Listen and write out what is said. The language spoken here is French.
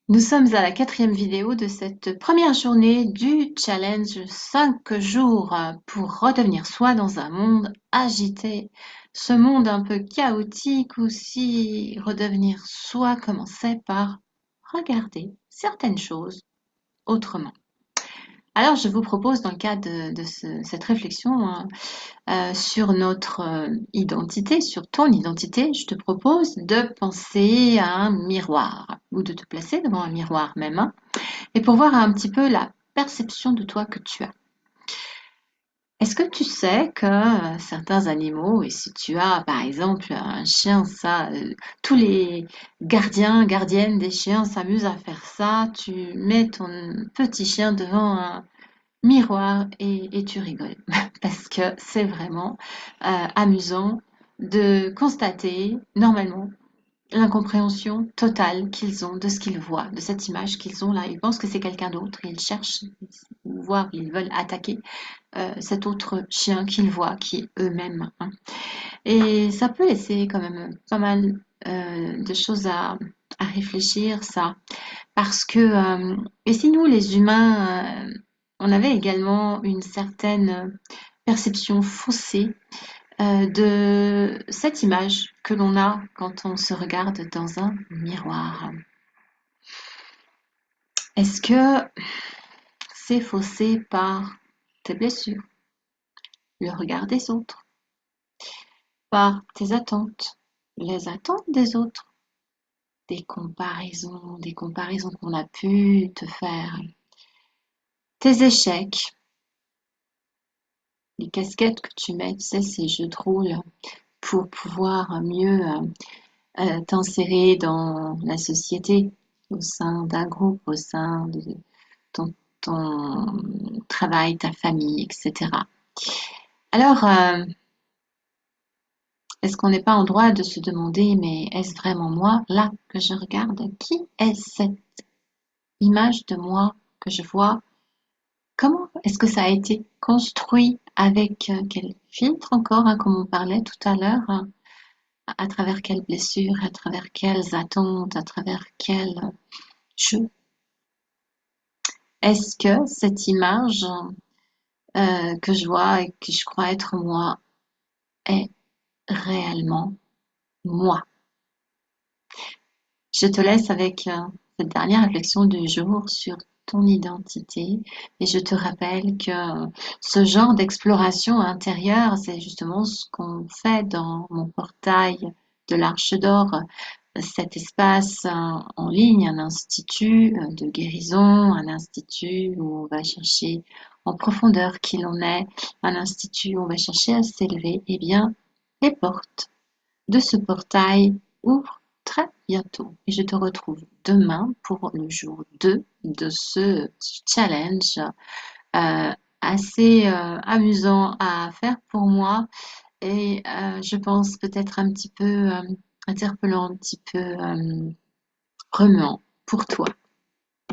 Nous sommes à la quatrième vidéo de cette première journée du challenge 5 jours pour redevenir soi dans un monde agité. Ce monde un peu chaotique aussi, redevenir soi commençait par regarder certaines choses autrement. Alors je vous propose dans le cadre de cette réflexion sur notre identité, sur ton identité, je te propose de penser à un miroir ou de te placer devant un miroir même, hein, et pour voir un petit peu la perception de toi que tu as. Est-ce que tu sais que certains animaux, et si tu as par exemple un chien, ça, tous les gardiens, gardiennes des chiens s'amusent à faire ça, tu mets ton petit chien devant un miroir et tu rigoles parce que c'est vraiment amusant de constater normalement l'incompréhension totale qu'ils ont de ce qu'ils voient, de cette image qu'ils ont là. Ils pensent que c'est quelqu'un d'autre et ils cherchent, voire ils veulent attaquer cet autre chien qu'ils voient, qui est eux-mêmes, hein. Et ça peut laisser quand même pas mal de choses à réfléchir, ça. Parce que, et si nous, les humains, on avait également une certaine perception faussée de cette image que l'on a quand on se regarde dans un miroir. Est-ce que c'est faussé par tes blessures, le regard des autres, par tes attentes, les attentes des autres, des comparaisons qu'on a pu te faire, tes échecs, les casquettes que tu mets, tu sais, ces jeux de rôle pour pouvoir mieux t'insérer dans la société, au sein d'un groupe, au sein de ton travail, ta famille, etc. Alors, est-ce qu'on n'est pas en droit de se demander, mais est-ce vraiment moi, là, que je regarde? Qui est cette image de moi que je vois? Comment est-ce que ça a été construit? Avec quel filtre encore, hein, comme on parlait tout à l'heure, hein, à travers quelles blessures, à travers quelles attentes, à travers quels jeux? Est-ce que cette image que je vois et que je crois être moi est réellement moi? Je te laisse avec cette dernière réflexion du jour sur ton identité et je te rappelle que ce genre d'exploration intérieure, c'est justement ce qu'on fait dans mon portail de l'Arche d'Or, cet espace en ligne, un institut de guérison, un institut où on va chercher en profondeur qui l'on est, un institut où on va chercher à s'élever. Eh bien, les portes de ce portail ouvrent très bientôt et je te retrouve demain pour le jour 2 de ce challenge euh, assez amusant à faire pour moi et je pense peut-être un petit peu interpellant, un petit peu remuant pour toi.